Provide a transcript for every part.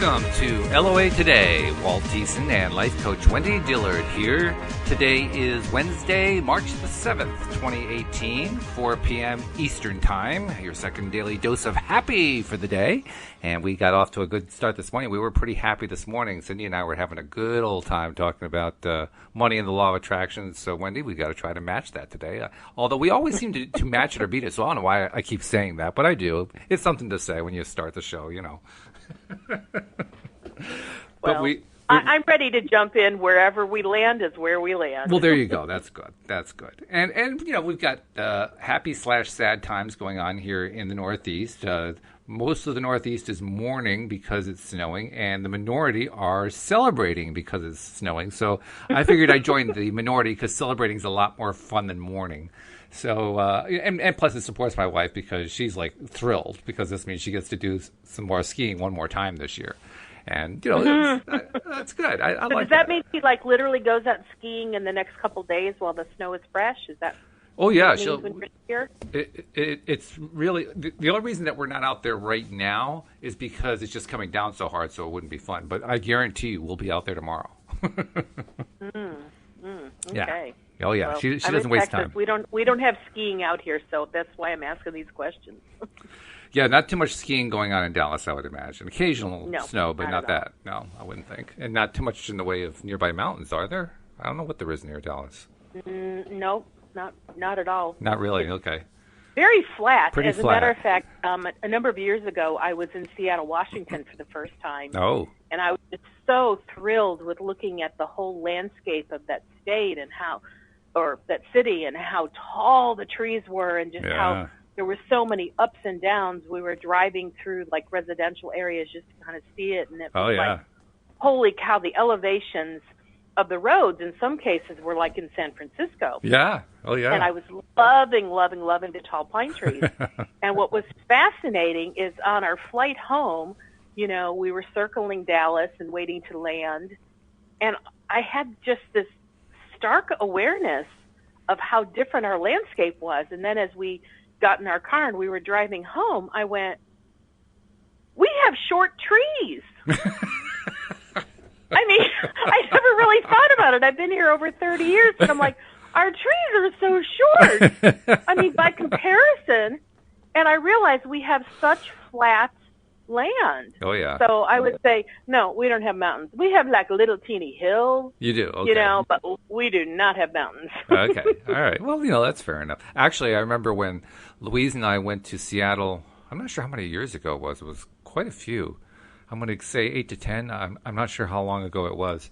Welcome to LOA Today. Walt Thiessen and life coach Wendy Dillard here. Today is Wednesday, March the 7th, 2018, 4 p.m. Eastern Time. Your second daily dose of happy for the day. And we got off to a good start this morning. We were pretty happy this morning. Cindy and I were having a good old time talking about money and the law of attraction. So, Wendy, we got to try to match that today. Although we always seem to match it or beat it. So I don't know why I keep saying that, but I do. It's something to say when you start the show, you know. Well, I'm ready to jump in. Wherever we land is where we land. Well, there you go. That's good. That's good. And you know, we've got happy/sad times going on here in the Northeast. Most of the Northeast is mourning because it's snowing, and the minority are celebrating because it's snowing. So I figured I'd join the minority because celebrating is a lot more fun than mourning. So, and plus it supports my wife because she's like thrilled because this means she gets to do some more skiing one more time this year. And, you know, that's good. I like that. Does that mean she like literally goes out skiing in the next couple of days while the snow is fresh? Is that? Oh, yeah. It's really, the only reason that we're not out there right now is because it's just coming down so hard, so it wouldn't be fun. But I guarantee you we'll be out there tomorrow. Okay. Yeah. Oh, yeah. Well, she doesn't waste time. We don't have skiing out here, so that's why I'm asking these questions. Yeah, not too much skiing going on in Dallas, I would imagine. Occasional snow, but not that. No, I wouldn't think. And not too much in the way of nearby mountains, are there? I don't know what there is near Dallas. No, not at all. Not really, okay. Very flat. Pretty As a flat. matter of fact, a number of years ago, I was in Seattle, Washington for the first time. Oh. And I was just so thrilled with looking at the whole landscape of that state and that city and how tall the trees were and just how there were so many ups and downs. We were driving through like residential areas just to kind of see it. And it was like, holy cow, the elevations of the roads in some cases were like in San Francisco. Yeah. Oh, yeah. And I was loving the tall pine trees. And what was fascinating is on our flight home, you know, we were circling Dallas and waiting to land. And I had just this stark awareness of how different our landscape was. And then as we got in our car and we were driving home, I went, we have short trees. I mean, I never really thought about it. I've been here over 30 years, and I'm like, our trees are so short. I mean, by comparison, and I realized we have such flat land. Oh, yeah. So I would say, no, we don't have mountains. We have like little teeny hills. You do, okay. You know, but we do not have mountains. Okay, all right. Well, you know, that's fair enough. Actually, I remember when Louise and I went to Seattle, I'm not sure how many years ago it was. It was quite a few. I'm going to say 8 to 10. I'm not sure how long ago it was.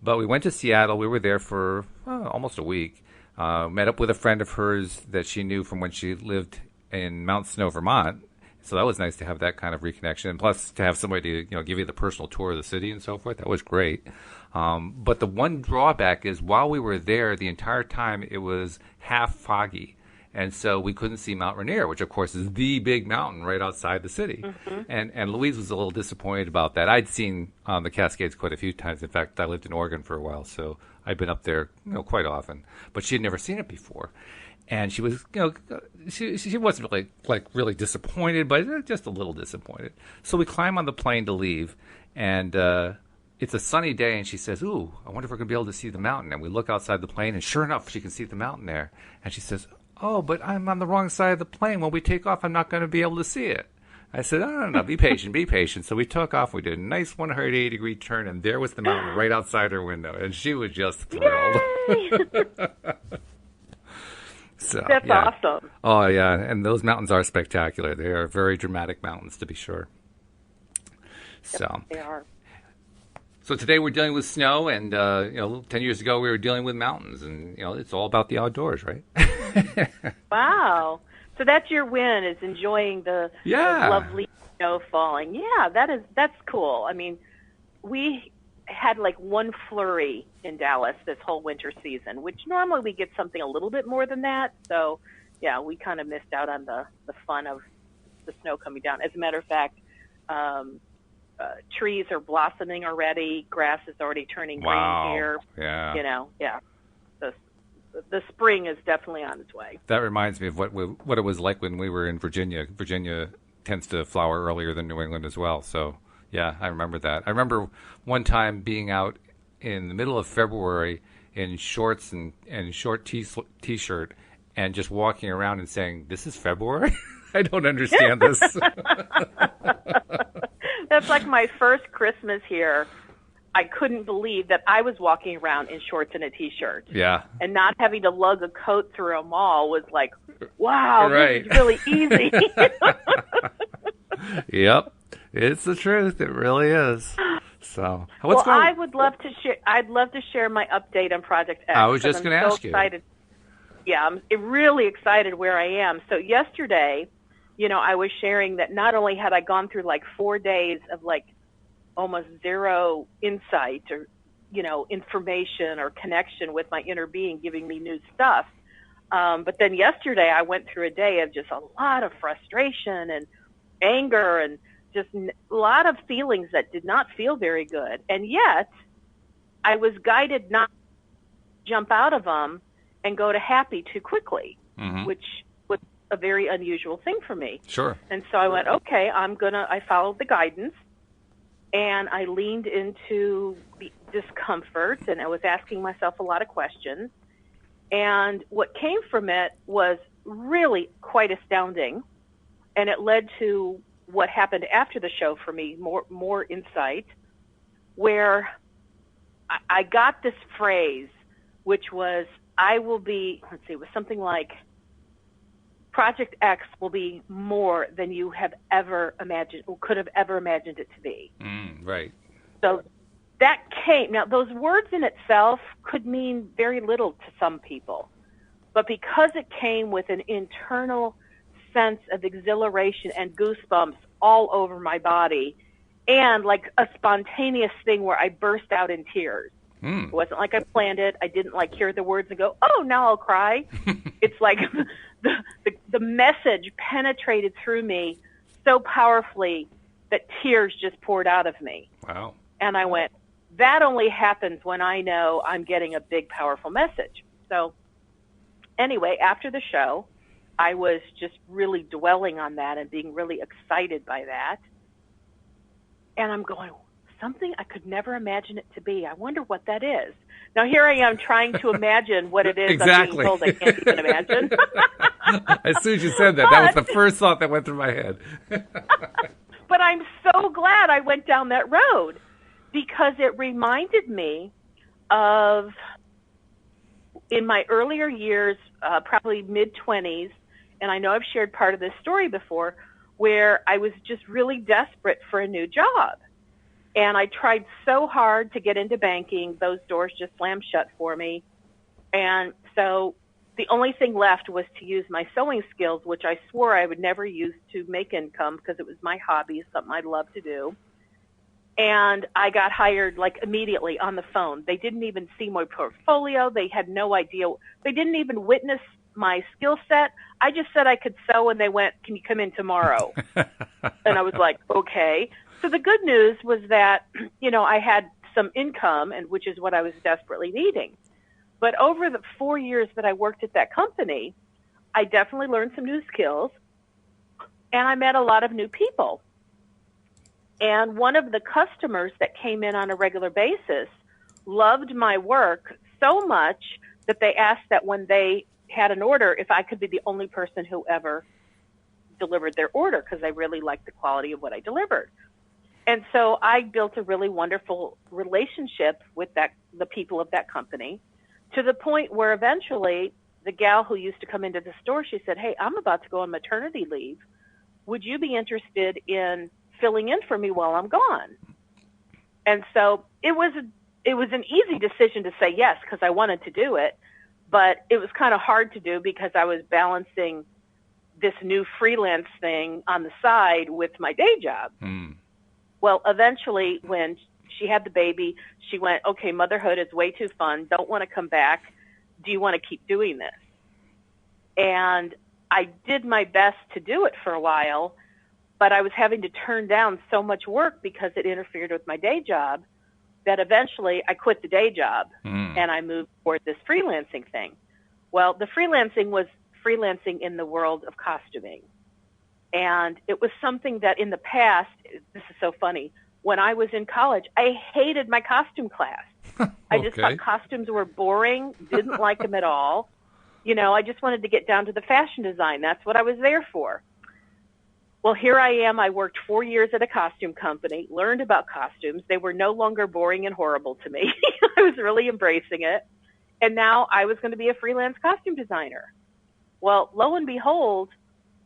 But we went to Seattle. We were there for almost a week. Met up with a friend of hers that she knew from when she lived in Mount Snow, Vermont. So that was nice to have that kind of reconnection. And plus, to have somebody to give you the personal tour of the city and so forth, that was great. But the one drawback is while we were there, the entire time it was half foggy. And so we couldn't see Mount Rainier, which, of course, is the big mountain right outside the city. Mm-hmm. And Louise was a little disappointed about that. I'd seen the Cascades quite a few times. In fact, I lived in Oregon for a while, so I'd been up there quite often. But she had never seen it before. And she was, she wasn't really disappointed, but just a little disappointed. So we climb on the plane to leave, and it's a sunny day, and she says, ooh, I wonder if we're going to be able to see the mountain. And we look outside the plane, and sure enough, she can see the mountain there. And she says, oh, but I'm on the wrong side of the plane. When we take off, I'm not going to be able to see it. I said, no, be patient, be patient. So we took off. We did a nice 180-degree turn, and there was the mountain right outside her window. And she was just thrilled. So, that's awesome. Oh, yeah, and those mountains are spectacular. They are very dramatic mountains, to be sure. So yes, they are. So today we're dealing with snow, and 10 years ago we were dealing with mountains, and it's all about the outdoors, right? Wow. So that's your win, is enjoying the lovely snow falling. Yeah, that's cool. I mean, we had like one flurry in Dallas this whole winter season, which normally we get something a little bit more than that. So, yeah, we kind of missed out on the fun of the snow coming down. As a matter of fact, trees are blossoming already. Grass is already turning green here. Yeah. The spring is definitely on its way. That reminds me of what it was like when we were in Virginia. Virginia tends to flower earlier than New England as well. So, Yeah, I remember that. I remember one time being out in the middle of February in shorts and short t-shirt and just walking around and saying, "This is February? I don't understand this." That's like my first Christmas here. I couldn't believe that I was walking around in shorts and a t-shirt. Yeah. And not having to lug a coat through a mall was like, wow, Right. this is really easy. Yep. It's the truth. It really is. So, what's well, going I would love to share. I'd love to share my update on Project X. I was just going to ask excited. you. Yeah, I'm really excited where I am. So yesterday, I was sharing that not only had I gone through like 4 days of like almost zero insight or, information or connection with my inner being giving me new stuff. But then yesterday I went through a day of just a lot of frustration and anger and just a lot of feelings that did not feel very good. And yet I was guided not to jump out of them and go to happy too quickly, which was a very unusual thing for me. Sure. And so I went, okay, I followed the guidance and I leaned into the discomfort and I was asking myself a lot of questions. And what came from it was really quite astounding. And it led to what happened after the show for me, more insight, where I got this phrase, which was, it was something like, Project X will be more than you have ever imagined or could have ever imagined it to be. Right. So that came. Now, those words in itself could mean very little to some people, but because it came with an internal sense of exhilaration and goosebumps all over my body and like a spontaneous thing where I burst out in tears. It wasn't like I planned it. I didn't like hear the words and go, oh, now I'll cry. It's like the message penetrated through me so powerfully that tears just poured out of me. Wow. And I went, that only happens when I know I'm getting a big, powerful message. So anyway, after the show, I was just really dwelling on that and being really excited by that. And I'm going, something I could never imagine it to be. I wonder what that is. Now here I am trying to imagine what it is. Exactly. I'm being told I can't even imagine. As soon as you said that, that was the first thought that went through my head. But I'm so glad I went down that road because it reminded me of in my earlier years, probably mid-20s, and I know I've shared part of this story before, where I was just really desperate for a new job. And I tried so hard to get into banking. Those doors just slammed shut for me. And so the only thing left was to use my sewing skills, which I swore I would never use to make income because it was my hobby, something I love to do. And I got hired like immediately on the phone. They didn't even see my portfolio. They had no idea. They didn't even witness my skill set. I just said I could sew and they went, can you come in tomorrow? And I was like, okay. So the good news was that, I had some income, and which is what I was desperately needing. But over the 4 years that I worked at that company, I definitely learned some new skills, and I met a lot of new people. And one of the customers that came in on a regular basis loved my work so much that they asked that when they had an order, if I could be the only person who ever delivered their order, because I really liked the quality of what I delivered. And so I built a really wonderful relationship with the people of that company, to the point where eventually the gal who used to come into the store, she said, hey, I'm about to go on maternity leave. Would you be interested in filling in for me while I'm gone? And so it was an easy decision to say yes, because I wanted to do it, but it was kind of hard to do because I was balancing this new freelance thing on the side with my day job. Well, eventually when she had the baby, she went, okay, motherhood is way too fun. Don't want to come back. Do you want to keep doing this? And I did my best to do it for a while, but I was having to turn down so much work because it interfered with my day job that eventually I quit the day job and I moved toward this freelancing thing. Well, the freelancing was freelancing in the world of costuming. And it was something that in the past, this is so funny, when I was in college, I hated my costume class. I just thought Okay. costumes were boring, didn't like them at all. I just wanted to get down to the fashion design. That's what I was there for. Well, here I am. I worked 4 years at a costume company, learned about costumes. They were no longer boring and horrible to me. I was really embracing it. And now I was going to be a freelance costume designer. Well, lo and behold,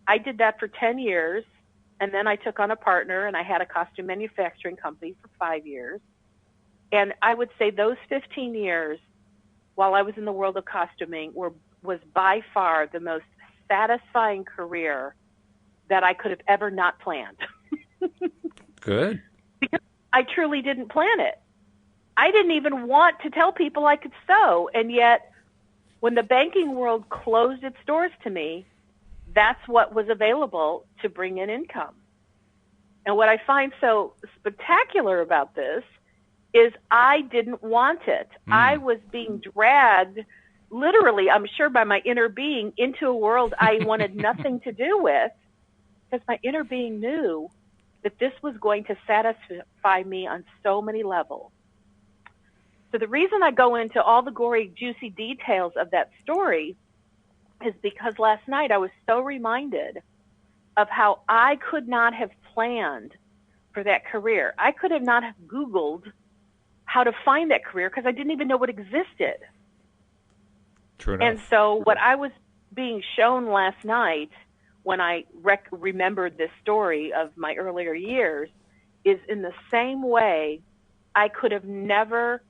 I did that for 10 years. And then I took on a partner, and I had a costume manufacturing company for 5 years. And I would say those 15 years while I was in the world of costuming was by far the most satisfying career that I could have ever not planned. Good. Because I truly didn't plan it. I didn't even want to tell people I could sew. And yet, when the banking world closed its doors to me, that's what was available to bring in income. And what I find so spectacular about this is I didn't want it. I was being dragged, literally, I'm sure by my inner being, into a world I wanted nothing to do with, because my inner being knew that this was going to satisfy me on so many levels. So the reason I go into all the gory, juicy details of that story is because last night I was so reminded of how I could not have planned for that career. I could have not have Googled how to find that career because I didn't even know it existed. True enough. And so what I was being shown last night when I remembered this story of my earlier years is in the same way I could have never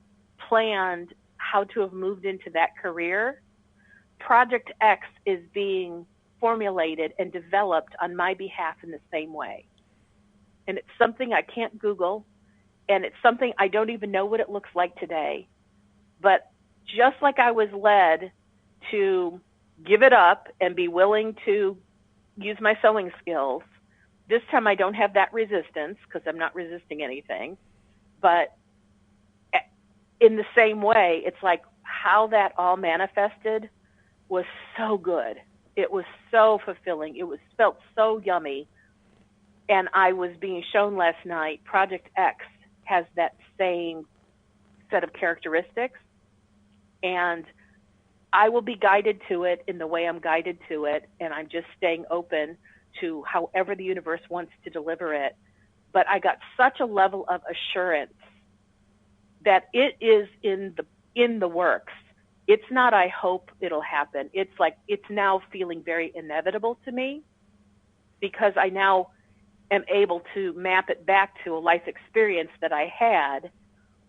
planned how to have moved into that career. Project X is being formulated and developed on my behalf in the same way. And it's something I can't Google, and it's something I don't even know what it looks like today. But just like I was led to give it up and be willing to use my sewing skills, this time I don't have that resistance because I'm not resisting anything. But in the same way, it's like how that all manifested was so good. It was so fulfilling. It felt so yummy. And I was being shown last night, Project X has that same set of characteristics. And I will be guided to it in the way I'm guided to it. And I'm just staying open to however the universe wants to deliver it. But I got such a level of assurance that it is in the works. It's not, I hope it'll happen. It's like, it's now feeling very inevitable to me because I now am able to map it back to a life experience that I had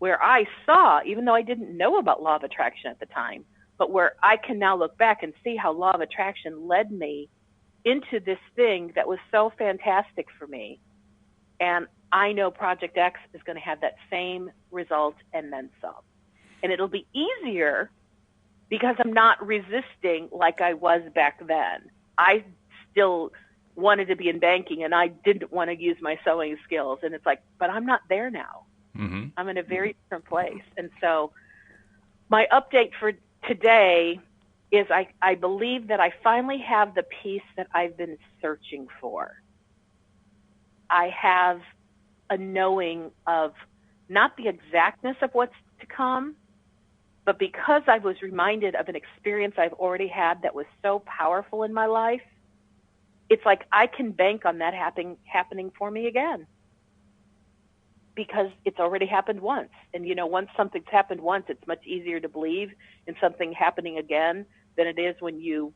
where I saw, even though I didn't know about law of attraction at the time, but where I can now look back and see how law of attraction led me into this thing that was so fantastic for me. And I know Project X is going to have that same result and then some. And it'll be easier because I'm not resisting like I was back then. I still wanted to be in banking and I didn't want to use my sewing skills. And it's like, but I'm not there now. Mm-hmm. I'm in a very different place. And so my update for today is I believe that I finally have the peace that I've been searching for. I have a knowing of not the exactness of what's to come, but because I was reminded of an experience I've already had that was so powerful in my life, it's like I can bank on that happening for me again because it's already happened once. And, once something's happened once, it's much easier to believe in something happening again than it is when you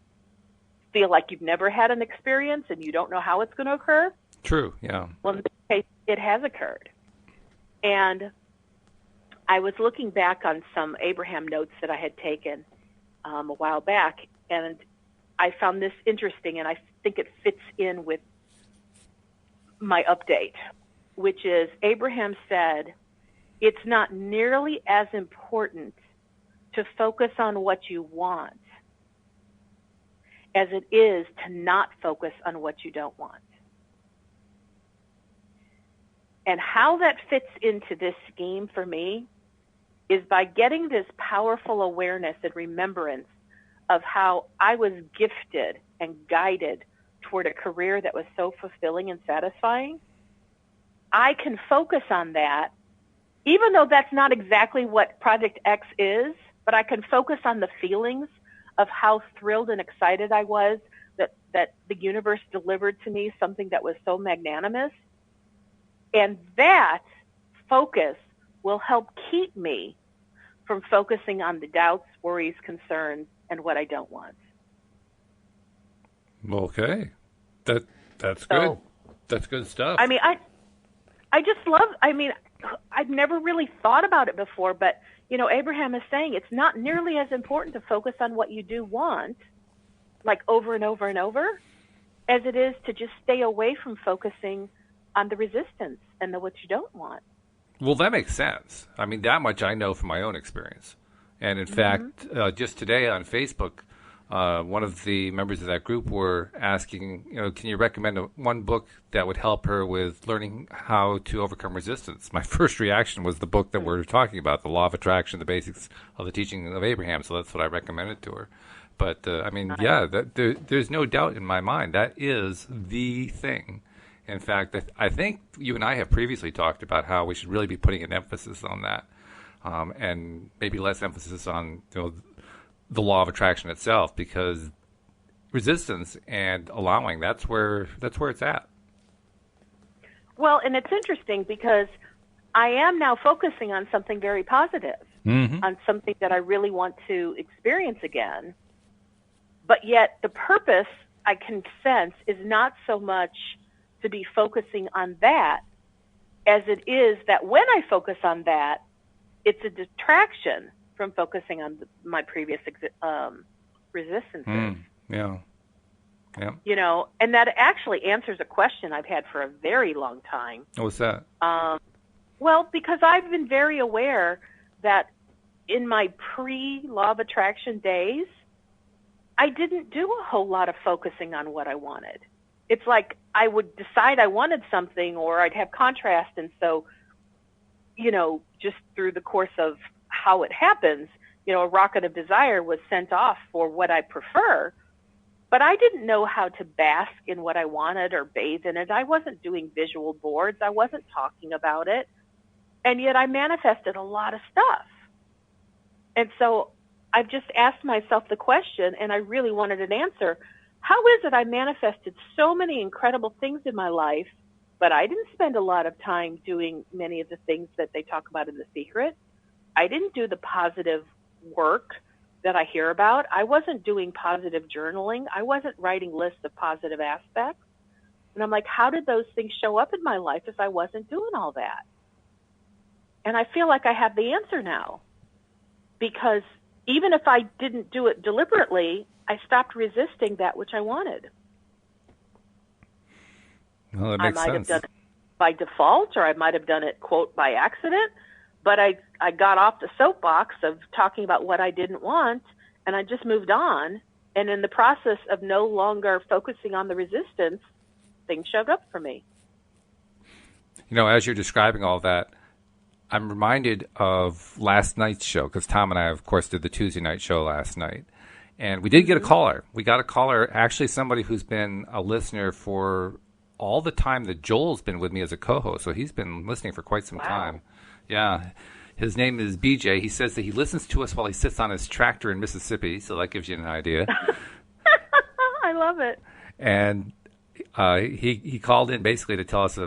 feel like you've never had an experience and you don't know how it's going to occur. True, yeah. Well, in this case, it has occurred. And I was looking back on some Abraham notes that I had taken a while back, and I found this interesting, and I think it fits in with my update, which is Abraham said, it's not nearly as important to focus on what you want as it is to not focus on what you don't want. And how that fits into this scheme for me is by getting this powerful awareness and remembrance of how I was gifted and guided toward a career that was so fulfilling and satisfying. I can focus on that, even though that's not exactly what Project X is, but I can focus on the feelings of how thrilled and excited I was that the universe delivered to me something that was so magnanimous. And that focus will help keep me from focusing on the doubts, worries, concerns, and what I don't want. Okay. That's good. That's good stuff. I mean, I just love, I've never really thought about it before, but, Abraham is saying it's not nearly as important to focus on what you do want, like over and over and over, as it is to just stay away from focusing on the resistance and what you don't want. Well, that makes sense. I mean, that much I know from my own experience. And in fact, just today on Facebook, one of the members of that group were asking, can you recommend one book that would help her with learning how to overcome resistance? My first reaction was the book that we're talking about, The Law of Attraction, the Basics of the Teaching of Abraham. So that's what I recommended to her. But, there's no doubt in my mind that is the thing. In fact, I think you and I have previously talked about how we should really be putting an emphasis on that, and maybe less emphasis on the law of attraction itself, because resistance and allowing, that's where it's at. Well, and it's interesting because I am now focusing on something very positive, on something that I really want to experience again. But yet the purpose I can sense is not so much to be focusing on that as it is that when I focus on that, it's a detraction from focusing on my previous resistances. Yeah. And that actually answers a question I've had for a very long time. What's that? Well, because I've been very aware that in my pre-law of attraction days, I didn't do a whole lot of focusing on what I wanted. It's like I would decide I wanted something, or I'd have contrast, and so, just through the course of how it happens, a rocket of desire was sent off for what I prefer, but I didn't know how to bask in what I wanted or bathe in it. I wasn't doing visual boards. I wasn't talking about it, and yet I manifested a lot of stuff. And so I've just asked myself the question, and I really wanted an answer. How is it I manifested so many incredible things in my life, but I didn't spend a lot of time doing many of the things that they talk about in The Secret? I didn't do the positive work that I hear about. I wasn't doing positive journaling. I wasn't writing lists of positive aspects. And I'm like, how did those things show up in my life if I wasn't doing all that? And I feel like I have the answer now, because even if I didn't do it deliberately, I stopped resisting that which I wanted. Well, that makes sense. I might have done it by default, or I might have done it, quote, by accident, but I got off the soapbox of talking about what I didn't want, and I just moved on. And in the process of no longer focusing on the resistance, things showed up for me. As you're describing all that, I'm reminded of last night's show, because Tom and I, of course, did the Tuesday night show last night. And we did get a caller. We got a caller, actually somebody who's been a listener for all the time that Joel's been with me as a co-host. So he's been listening for quite some time. Yeah. His name is BJ. He says that he listens to us while he sits on his tractor in Mississippi. So that gives you an idea. I love it. And he called in basically to tell us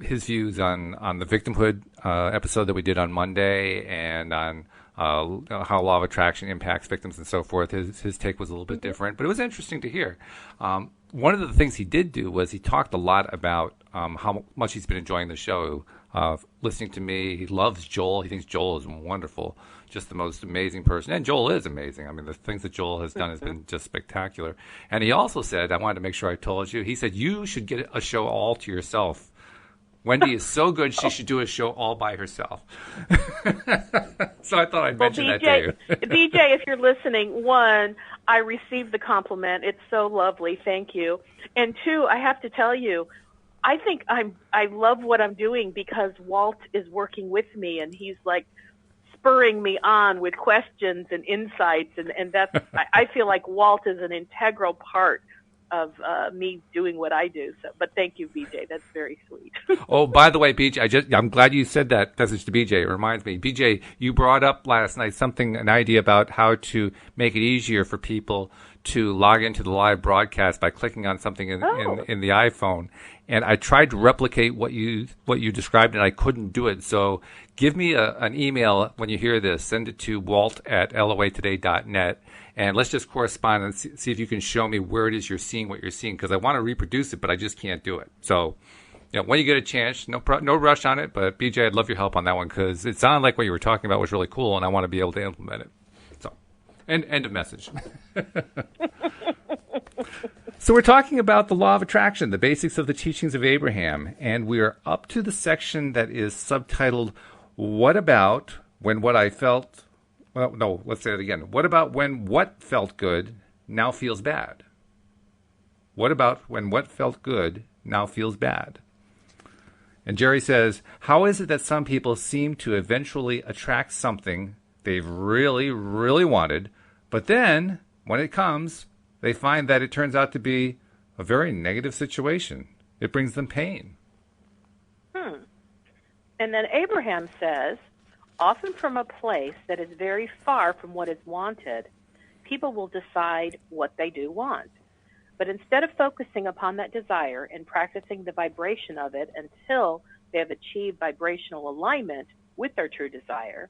his views on the victimhood episode that we did on Monday, and on how law of attraction impacts victims and so forth. His take was a little bit different, but it was interesting to hear. One of the things he did do was he talked a lot about how much he's been enjoying the show, listening to me. He loves Joel. He thinks Joel is wonderful, just the most amazing person. And Joel is amazing. I mean, the things that Joel has done has been just spectacular. And he also said, I wanted to make sure I told you, he said, you should get a show all to yourself. Wendy is so good, she should do a show all by herself. So I thought I'd mention that to you. BJ, if you're listening, one, I received the compliment. It's so lovely. Thank you. And two, I have to tell you, I think I love what I'm doing because Walt is working with me, and he's like spurring me on with questions and insights, and that's I feel like Walt is an integral part me doing what I do. So, but thank you, BJ. That's very sweet. Oh, by the way, BJ, I'm glad you said that message to BJ. It reminds me, BJ, you brought up last night an idea about how to make it easier for people to log into the live broadcast by clicking on something in the iPhone. And I tried to replicate what you described, and I couldn't do it. So give me an email when you hear this. Send it to walt@loatoday.net. And let's just correspond and see if you can show me where it is you're seeing what you're seeing, because I want to reproduce it, but I just can't do it. So, when you get a chance, no rush on it. But BJ, I'd love your help on that one, because it sounded like what you were talking about was really cool, and I want to be able to implement it. So, end of message. So we're talking about the law of attraction, the basics of the teachings of Abraham, and we are up to the section that is subtitled, "What about when what I felt..." Well, no, let's say it again. What about when what felt good now feels bad? What about when what felt good now feels bad? And Jerry says, how is it that some people seem to eventually attract something they've really, really wanted, but then when it comes, they find that it turns out to be a very negative situation. It brings them pain. And then Abraham says, often from a place that is very far from what is wanted, people will decide what they do want. But instead of focusing upon that desire and practicing the vibration of it until they have achieved vibrational alignment with their true desire,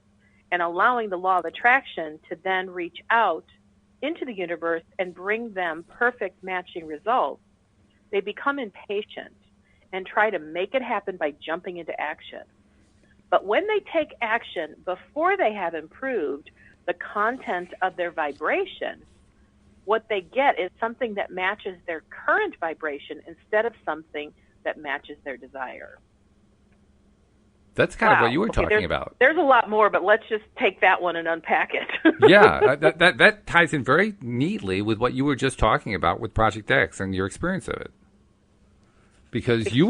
and allowing the law of attraction to then reach out into the universe and bring them perfect matching results, they become impatient and try to make it happen by jumping into action. But when they take action before they have improved the content of their vibration, what they get is something that matches their current vibration instead of something that matches their desire. That's kind of what you were talking about. There's a lot more, but let's just take that one and unpack it. Yeah, that ties in very neatly with what you were just talking about with Project X and your experience of it. Because you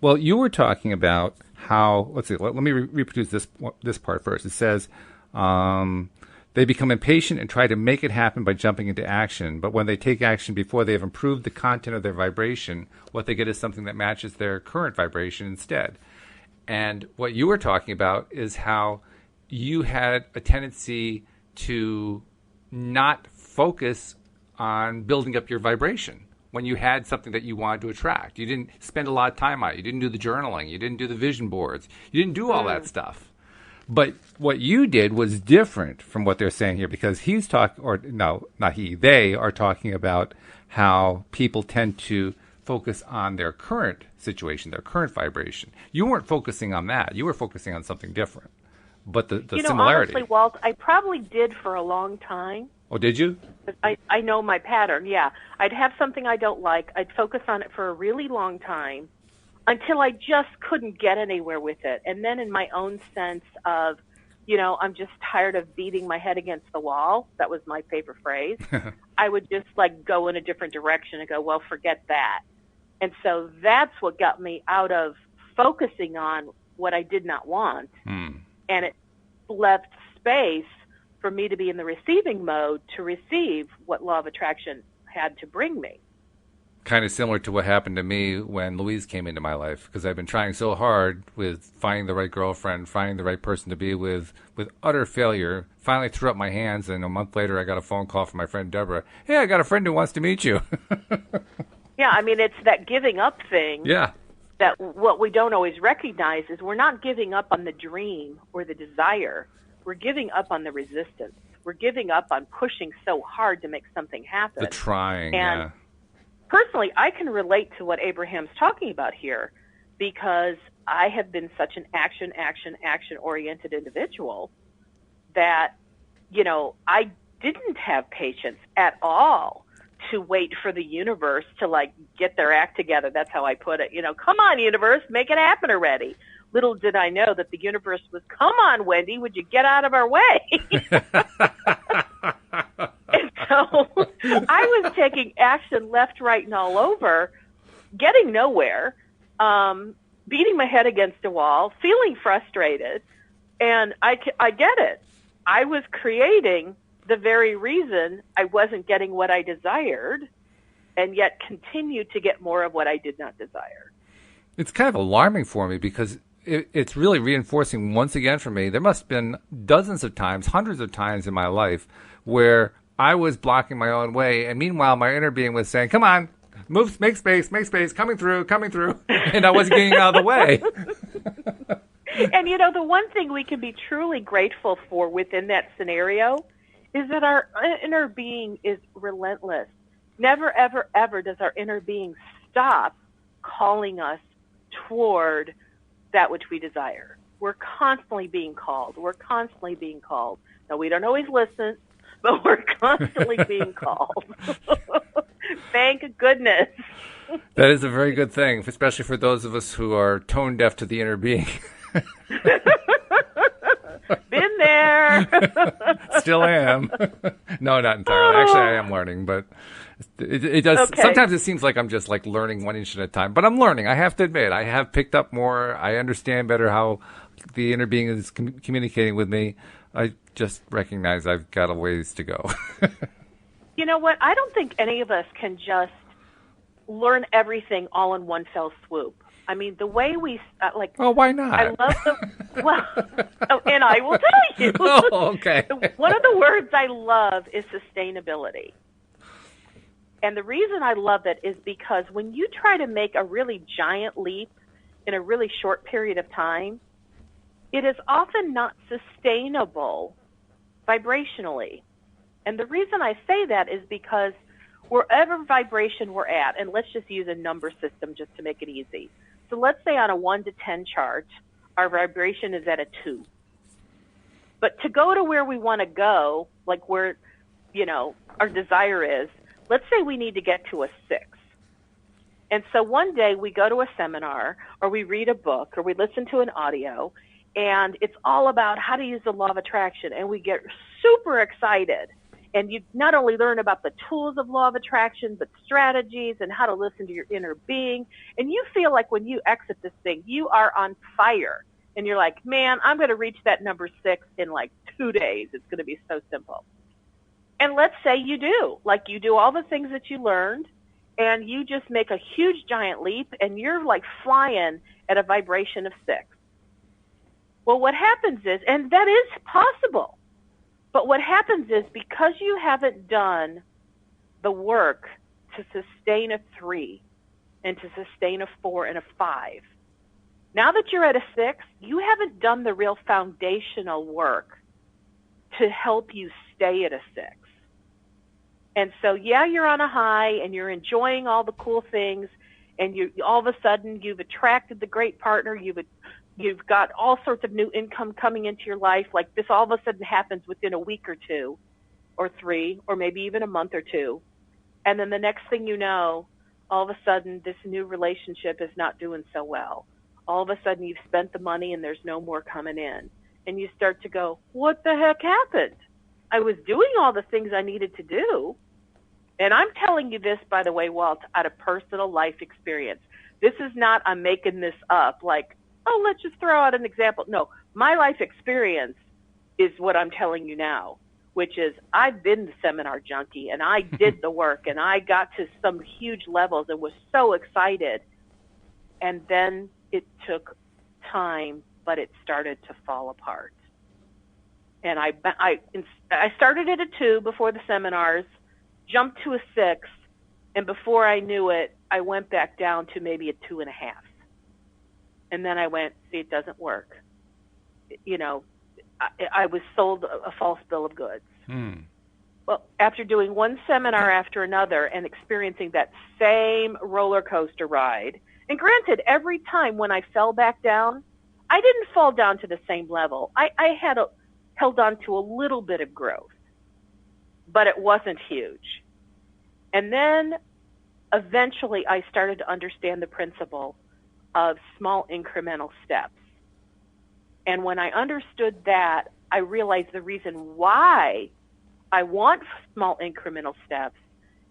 were talking about how, let's see, let me reproduce this part first. It says, they become impatient and try to make it happen by jumping into action. But when they take action before they have improved the content of their vibration, what they get is something that matches their current vibration instead. And what you were talking about is how you had a tendency to not focus on building up your vibration when you had something that you wanted to attract. You didn't spend a lot of time on it. You didn't do the journaling. You didn't do the vision boards. You didn't do all that stuff. But what you did was different from what they're saying here, because he's talking, or no, not he, they are talking about how people tend to focus on their current situation, their current vibration. You weren't focusing on that. You were focusing on something different. But the similarity. Honestly, Walt, I probably did for a long time. Oh, did you? I know my pattern, yeah. I'd have something I don't like. I'd focus on it for a really long time until I just couldn't get anywhere with it. And then in my own sense of, I'm just tired of beating my head against the wall. That was my favorite phrase. I would just go in a different direction and go, well, forget that. And so that's what got me out of focusing on what I did not want. And it left space for me to be in the receiving mode to receive what law of attraction had to bring me. Kind of similar to what happened to me when Louise came into my life, because I've been trying so hard with finding the right girlfriend, finding the right person to be with utter failure. Finally threw up my hands, and a month later I got a phone call from my friend Deborah. Hey, I got a friend who wants to meet you. Yeah, I mean, it's that giving up thing. Yeah. That what we don't always recognize is we're not giving up on the dream or the desire. We're giving up on the resistance. We're giving up on pushing so hard to make something happen. The trying, and personally, I can relate to what Abraham's talking about here, because I have been such an action-oriented individual that, I didn't have patience at all to wait for the universe to get their act together. That's how I put it. Come on, universe, make it happen already. Little did I know that the universe was, come on, Wendy, would you get out of our way? And so I was taking action left, right, and all over, getting nowhere, beating my head against a wall, feeling frustrated. And I get it. I was creating the very reason I wasn't getting what I desired, and yet continue to get more of what I did not desire. It's kind of alarming for me because it's really reinforcing once again for me. There must have been dozens of times, hundreds of times in my life where I was blocking my own way, and meanwhile my inner being was saying, come on, move, make space, coming through, and I wasn't getting out of the way. And, the one thing we can be truly grateful for within that scenario is that our inner being is relentless. Never, ever, ever does our inner being stop calling us toward that which we desire. We're constantly being called. Now, we don't always listen, but we're constantly being called. Thank goodness. That is a very good thing, especially for those of us who are tone deaf to the inner being. Been there. Still am. No, not entirely. Actually, I am learning, but it does. Okay. Sometimes it seems like I'm just like learning 1 inch at a time, but I'm learning. I have to admit, I have picked up more. I understand better how the inner being is communicating with me. I just recognize I've got a ways to go. You know what? I don't think any of us can just learn everything all in one fell swoop. I mean, the way we like. Oh, why not? I love and I will tell you. Oh, okay. One of the words I love is sustainability. And the reason I love it is because when you try to make a really giant leap in a really short period of time, it is often not sustainable vibrationally. And the reason I say that is because wherever vibration we're at, and let's just use a number system just to make it easy. So let's say on a 1 to 10 chart, our vibration is at a 2. But to go to where we want to go, like where, our desire is, let's say we need to get to a 6. And so one day we go to a seminar or we read a book or we listen to an audio, and it's all about how to use the law of attraction, and we get super excited. And you not only learn about the tools of law of attraction, but strategies and how to listen to your inner being. And you feel like when you exit this thing, you are on fire. And you're like, man, I'm going to reach that number 6 in like 2 days. It's going to be so simple. And let's say you do. Like you do all the things that you learned, and you just make a huge giant leap, and you're like flying at a vibration of 6. Well, what happens is, and that is possible, but what happens is because you haven't done the work to sustain a 3 and to sustain a 4 and a 5, now that you're at a 6, you haven't done the real foundational work to help you stay at a 6. And so, yeah, you're on a high and you're enjoying all the cool things, and you all of a sudden you've attracted the great partner, you've got all sorts of new income coming into your life. Like this all of a sudden happens within a week or 2 or 3 or maybe even a month or 2. And then the next thing you know, all of a sudden this new relationship is not doing so well. All of a sudden you've spent the money and there's no more coming in. And you start to go, what the heck happened? I was doing all the things I needed to do. And I'm telling you this, by the way, Walt, out of personal life experience. This is not, I'm making this up like, oh, let's just throw out an example. No, my life experience is what I'm telling you now, which is I've been the seminar junkie, and I did the work, and I got to some huge levels and was so excited. And then it took time, but it started to fall apart. And I started at a 2 before the seminars, jumped to a 6, and before I knew it, I went back down to maybe a 2.5. And then I went, see, it doesn't work. I was sold a false bill of goods. Well, after doing one seminar after another and experiencing that same roller coaster ride, and granted, every time when I fell back down, I didn't fall down to the same level. I had held on to a little bit of growth, but it wasn't huge. And then eventually I started to understand the principle of small incremental steps. And when I understood that, I realized the reason why I want small incremental steps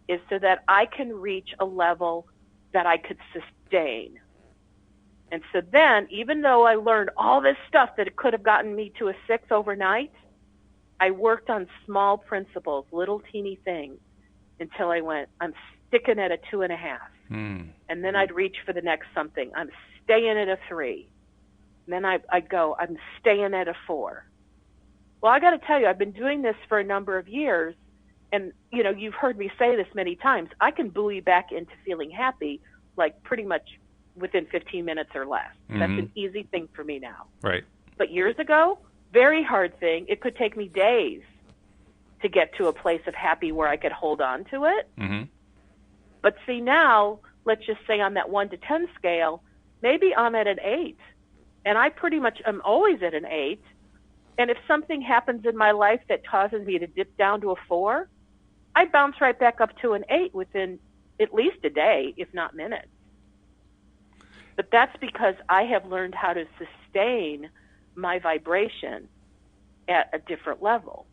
is so that I can reach a level that I could sustain. And so then, even though I learned all this stuff that could have gotten me to a 6 overnight, I worked on small principles, little teeny things, until I went, I'm sticking at a 2.5. And then I'd reach for the next something. I'm staying at a 3. And then I'd go, I'm staying at a 4. Well, I got to tell you, I've been doing this for a number of years. And, you know, you've heard me say this many times. I can buoy back into feeling happy, like pretty much within 15 minutes or less. That's an easy thing for me now. Right. But years ago, very hard thing. It could take me days to get to a place of happy where I could hold on to it. But see, now, let's just say on that 1 to 10 scale, maybe I'm at an 8. And I pretty much am always at an 8. And if something happens in my life that causes me to dip down to a 4, I bounce right back up to an 8 within at least a day, if not minutes. But that's because I have learned how to sustain my vibration at a different level.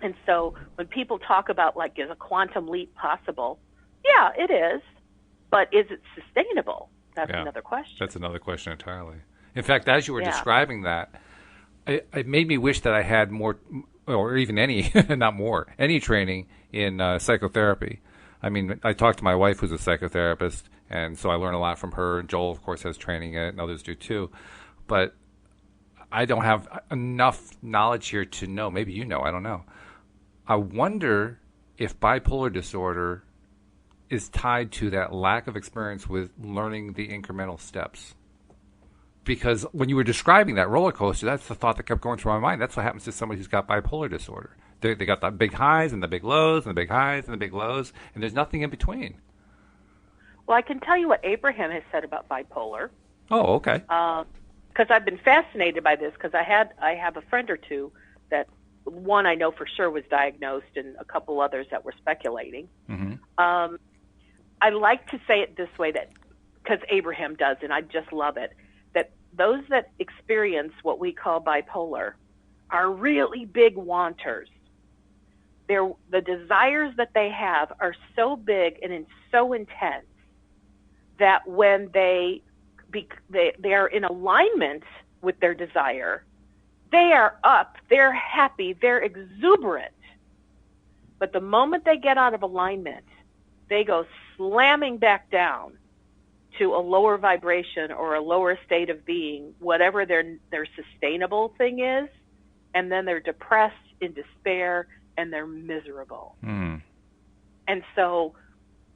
And so when people talk about, like, is a quantum leap possible? Yeah, it is. But is it sustainable? That's another question. That's another question entirely. In fact, as you were describing that, it made me wish that I had more, or even any, not more, any training in psychotherapy. I mean, I talked to my wife, who's a psychotherapist, and so I learn a lot from her. Joel, of course, has training in it, and others do too. But I don't have enough knowledge here to know. Maybe you know. I don't know. I wonder if bipolar disorder is tied to that lack of experience with learning the incremental steps. Because when you were describing that roller coaster, that's the thought that kept going through my mind. That's what happens to somebody who's got bipolar disorder. They got the big highs and the big lows and the big highs and the big lows, and there's nothing in between. Well, I can tell you what Abraham has said about bipolar. Oh, okay. Because I've been fascinated by this, because I have a friend or two that, one I know for sure was diagnosed, and a couple others that were speculating. I like to say it this way, that because Abraham does, and I just love it, that those that experience what we call bipolar are really big wanters. The desires that they have are so big and so intense that when they are in alignment with their desire, they are up, they're happy, they're exuberant. But the moment they get out of alignment, they go slamming back down to a lower vibration or a lower state of being, whatever their sustainable thing is, and then they're depressed, in despair, and they're miserable. And so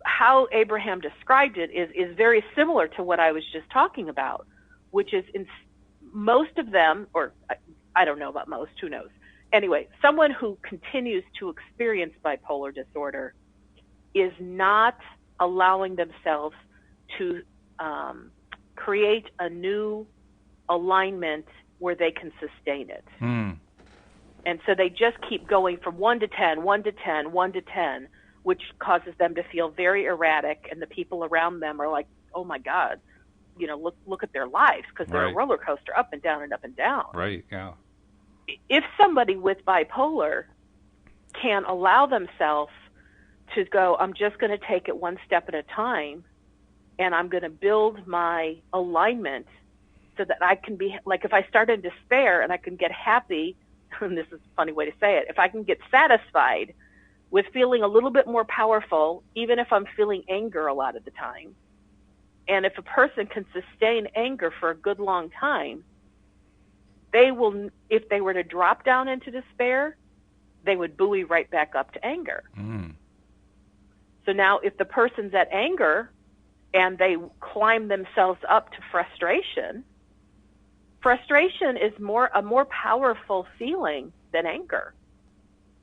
how Abraham described it is very similar to what I was just talking about, which is in most of them, or I don't know about most, who knows. Anyway, someone who continues to experience bipolar disorder is not allowing themselves to create a new alignment where they can sustain it. And so they just keep going from 1 to 10, 1 to 10, 1 to 10, which causes them to feel very erratic, and the people around them are like, oh my God, you know, look at their lives, because they're a roller coaster, up and down and up and down. Right, yeah. If somebody with bipolar can allow themselves to go, I'm just going to take it one step at a time, and I'm going to build my alignment so that I can be, like, if I start in despair and I can get happy, and this is a funny way to say it, if I can get satisfied with feeling a little bit more powerful, even if I'm feeling anger a lot of the time, and if a person can sustain anger for a good long time, they will, if they were to drop down into despair, they would buoy right back up to anger. So now if the person's at anger and they climb themselves up to frustration, frustration is a more powerful feeling than anger.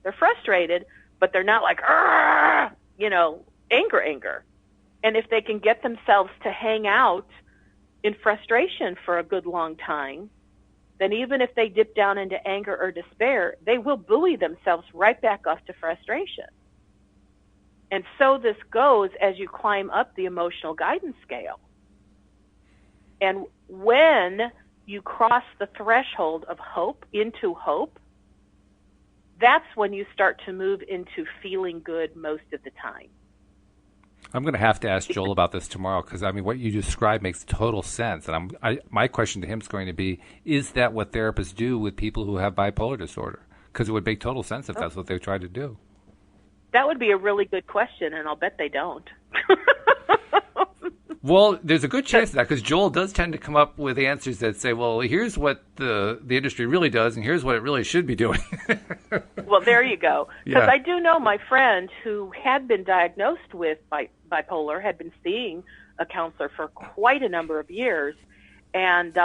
They're frustrated, but they're not like, you know, anger. And if they can get themselves to hang out in frustration for a good long time, then even if they dip down into anger or despair, they will buoy themselves right back up to frustration. And so this goes as you climb up the emotional guidance scale. And when you cross the threshold of hope into hope, that's when you start to move into feeling good most of the time. I'm going to have to ask Joel about this tomorrow, because, I mean, what you described makes total sense. And my question to him is going to be, is that what therapists do with people who have bipolar disorder? Because it would make total sense if that's what they try to do. That would be a really good question, and I'll bet they don't. Well, there's a good chance of that because Joel does tend to come up with answers that say, well, here's what the industry really does and here's what it really should be doing. Well, there you go. Because Yeah. I do know my friend who had been diagnosed with bipolar had been seeing a counselor for quite a number of years. And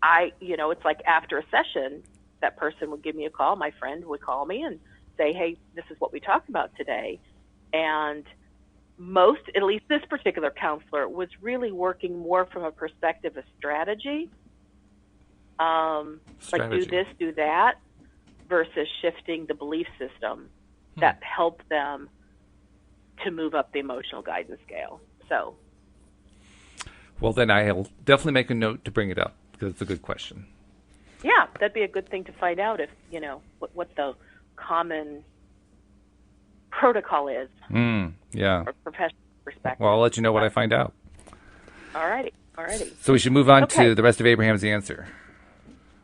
it's like after a session, that person would give me a call. My friend would call me and say, hey, this is what we talked about today. And at least this particular counselor, was really working more from a perspective of strategy. Like do this, do that, versus shifting the belief system that helped them to move up the emotional guidance scale. So, well, then I'll definitely make a note to bring it up because it's a good question. Yeah, that'd be a good thing to find out if, what the common protocol is. Yeah. From a professional perspective. Well, I'll let you know what I find out. All righty. So we should move on to the rest of Abraham's answer.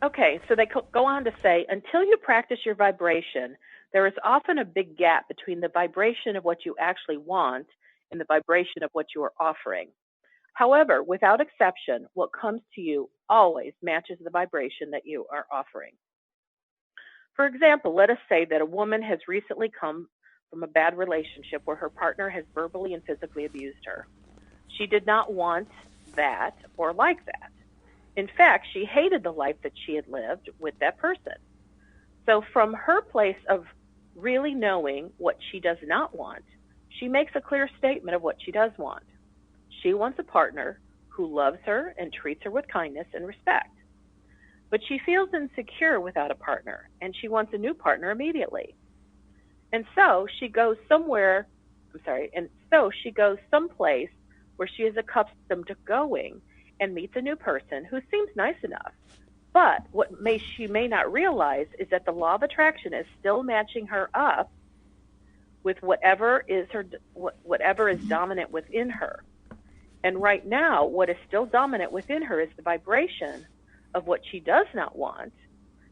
Okay, so they go on to say, until you practice your vibration, there is often a big gap between the vibration of what you actually want and the vibration of what you are offering. However, without exception, what comes to you always matches the vibration that you are offering. For example, let us say that a woman has recently come from a bad relationship where her partner has verbally and physically abused her. She did not want that or like that. In fact, she hated the life that she had lived with that person. So from her place of really knowing what she does not want, she makes a clear statement of what she does want. She wants a partner who loves her and treats her with kindness and respect. But she feels insecure without a partner, and she wants a new partner immediately. And so she goes someplace where she is accustomed to going and meets a new person who seems nice enough. But what she may not realize is that the law of attraction is still matching her up with whatever is dominant within her. And right now, what is still dominant within her is the vibration of what she does not want,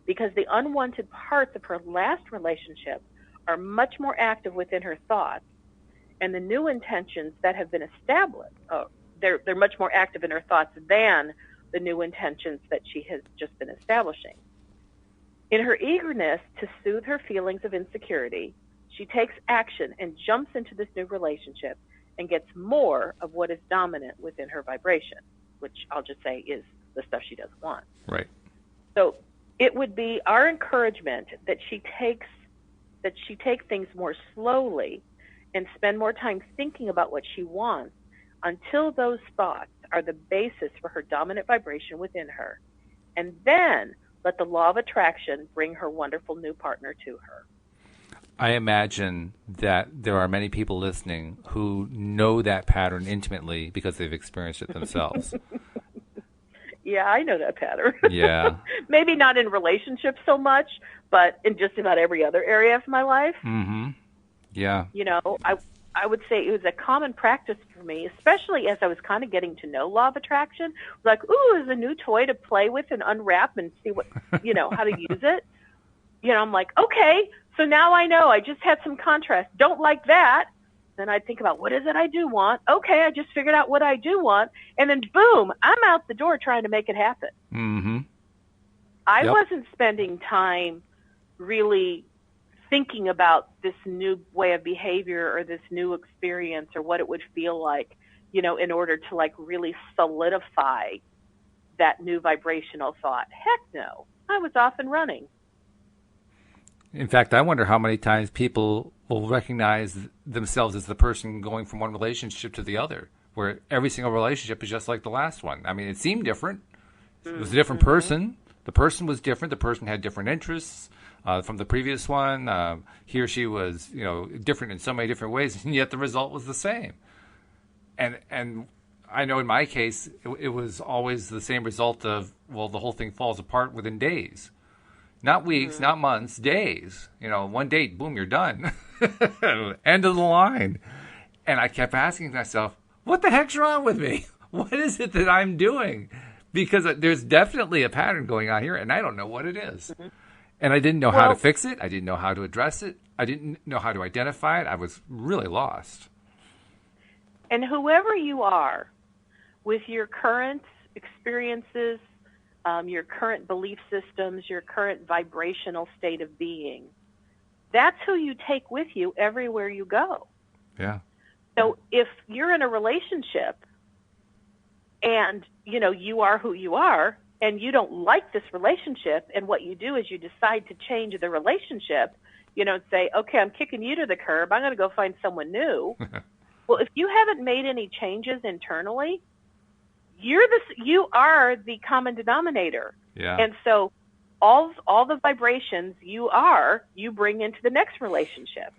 because the unwanted parts of her last relationship are much more active within her thoughts, and the new intentions that have been established, they're much more active in her thoughts than the new intentions that she has just been establishing. In her eagerness to soothe her feelings of insecurity, she takes action and jumps into this new relationship and gets more of what is dominant within her vibration, which I'll just say is the stuff she doesn't want. Right. So it would be our encouragement that she take things more slowly and spend more time thinking about what she wants until those thoughts are the basis for her dominant vibration within her. And then let the law of attraction bring her wonderful new partner to her. I imagine that there are many people listening who know that pattern intimately because they've experienced it themselves. Yeah, I know that pattern. Yeah. Maybe not in relationships so much, but in just about every other area of my life. Mm-hmm. Yeah. I would say it was a common practice for me, especially as I was kind of getting to know law of attraction. Like, ooh, there's a new toy to play with and unwrap and see what, how to use it. I'm like, okay, so now I know. I just had some contrast. Don't like that. Then I'd think about, what is it I do want? Okay, I just figured out what I do want. And then, boom, I'm out the door trying to make it happen. Mm-hmm. I wasn't spending time really thinking about this new way of behavior or this new experience or what it would feel like, in order to like really solidify that new vibrational thought. Heck no. I was off and running. In fact, I wonder how many times people will recognize themselves as the person going from one relationship to the other, where every single relationship is just like the last one. I mean, it seemed different. It was a different person. The person was different. The person had different interests from the previous one. He or she was, different in so many different ways, and yet the result was the same. And I know in my case, it was always the same result of, the whole thing falls apart within days. Not weeks, not months, days. One date, boom, you're done. End of the line. And I kept asking myself, what the heck's wrong with me? What is it that I'm doing? Because there's definitely a pattern going on here, and I don't know what it is. And I didn't know how to Well, fix it. I didn't know how to address it. I didn't know how to identify it. I was really lost. and whoever you are, with your current experiences, your current belief systems, your current vibrational state of being, that's who you take with you everywhere you go. Yeah. So if you're in a relationship and, you are who you are and you don't like this relationship, and what you do is you decide to change the relationship, say, okay, I'm kicking you to the curb. I'm going to go find someone new. Well, if you haven't made any changes internally, you are the common denominator. Yeah. And so all the vibrations you bring into the next relationship.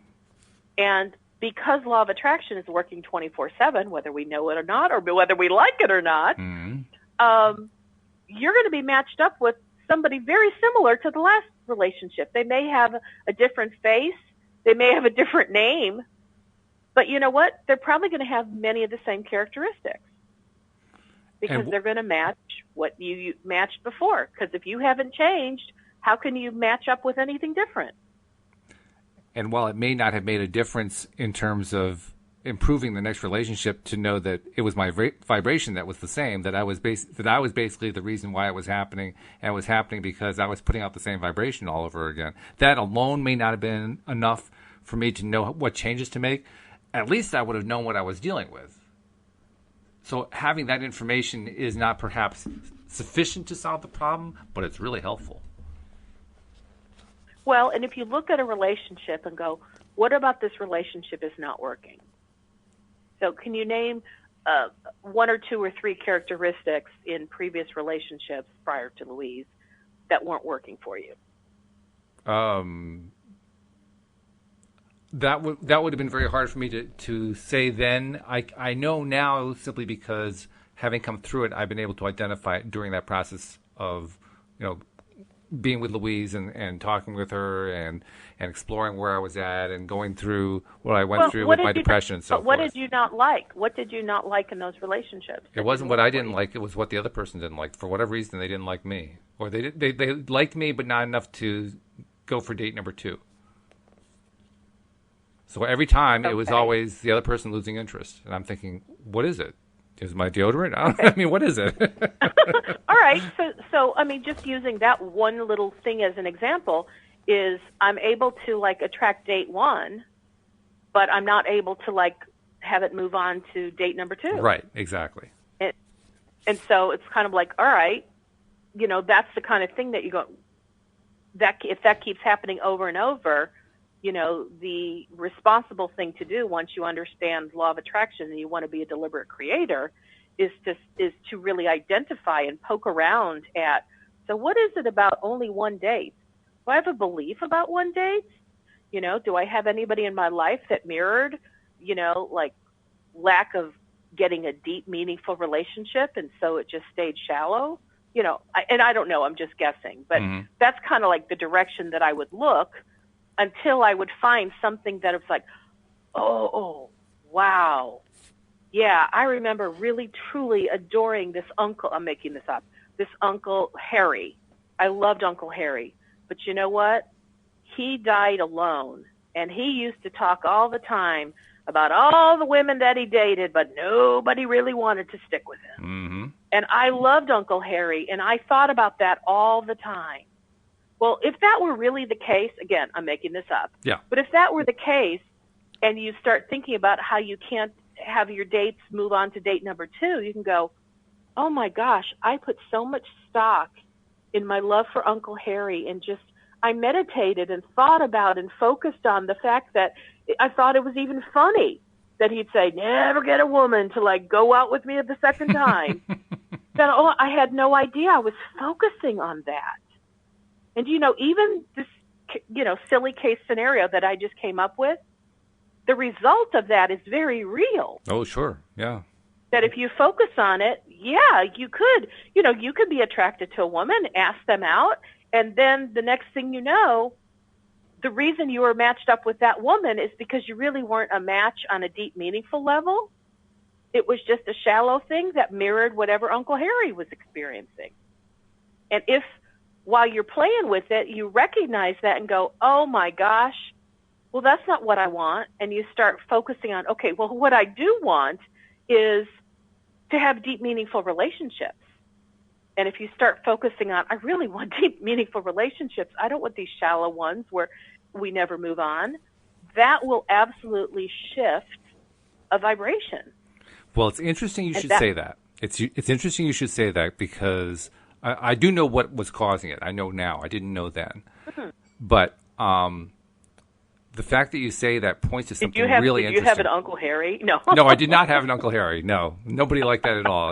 And because law of attraction is working 24/7, whether we know it or not, or whether we like it or not, you're going to be matched up with somebody very similar to the last relationship. They may have a different face. They may have a different name. But you know what? They're probably going to have many of the same characteristics because they're going to match what you matched before. Because if you haven't changed, how can you match up with anything different? And while it may not have made a difference in terms of improving the next relationship, to know that it was my vibration that was the same, that I was basically the reason why it was happening, and it was happening because I was putting out the same vibration all over again. That alone may not have been enough for me to know what changes to make. At least I would have known what I was dealing with. So having that information is not perhaps sufficient to solve the problem, but it's really helpful. Well, and if you look at a relationship and go, what about this relationship is not working? So can you name one or two or three characteristics in previous relationships prior to Louise that weren't working for you? That would have been very hard for me to say then. I know now simply because having come through it, I've been able to identify it during that process of, being with Louise and talking with her and exploring where I was at and going through what I went through with my depression and so forth. But what did you not like? What did you not like in those relationships? It wasn't what I didn't like. It was what the other person didn't like. For whatever reason, they didn't like me. Or they liked me, but not enough to go for date number 2. So every time it was always the other person losing interest. And I'm thinking, what is it? Is my deodorant? I mean, what is it? All right. So, I mean, just using that one little thing as an example is I'm able to, attract date 1, but I'm not able to, have it move on to date number 2. Right. Exactly. And so it's kind of like, all right, that's the kind of thing that you go, that if that keeps happening over and over, the responsible thing to do once you understand law of attraction and you want to be a deliberate creator is to really identify and poke around at, so what is it about only one date? Do I have a belief about one date? Do I have anybody in my life that mirrored, lack of getting a deep, meaningful relationship, and so it just stayed shallow? And I don't know, I'm just guessing, but that's kind of like the direction that I would look until I would find something that was like, oh, wow. Yeah, I remember really, truly adoring this uncle. I'm making this up. This Uncle Harry. I loved Uncle Harry. But you know what? He died alone. And he used to talk all the time about all the women that he dated, but nobody really wanted to stick with him. Mm-hmm. And I loved Uncle Harry, and I thought about that all the time. Well, if that were really the case, again, I'm making this up. Yeah. But if that were the case, and you start thinking about how you can't have your dates move on to date number 2, you can go, oh my gosh, I put so much stock in my love for Uncle Harry, and just I meditated and thought about and focused on the fact that I thought it was even funny that he'd say, never get a woman to go out with me the second time. That I had no idea I was focusing on that. And, even this, silly case scenario that I just came up with, the result of that is very real. Oh, sure. Yeah. That if you focus on it, yeah, you could, you could be attracted to a woman, ask them out, and then the next thing you know, the reason you were matched up with that woman is because you really weren't a match on a deep, meaningful level. It was just a shallow thing that mirrored whatever Uncle Harry was experiencing. And if while you're playing with it, you recognize that and go, oh my gosh, well, that's not what I want. And you start focusing on, okay, well, what I do want is to have deep, meaningful relationships. And if you start focusing on, I really want deep, meaningful relationships, I don't want these shallow ones where we never move on, that will absolutely shift a vibration. Well, it's interesting you should say that. It's interesting you should say that because I do know what was causing it. I know now. I didn't know then. Mm-hmm. But the fact that you say that points to something really interesting. Did you have an Uncle Harry? No. No, I did not have an Uncle Harry. No, nobody like that at all.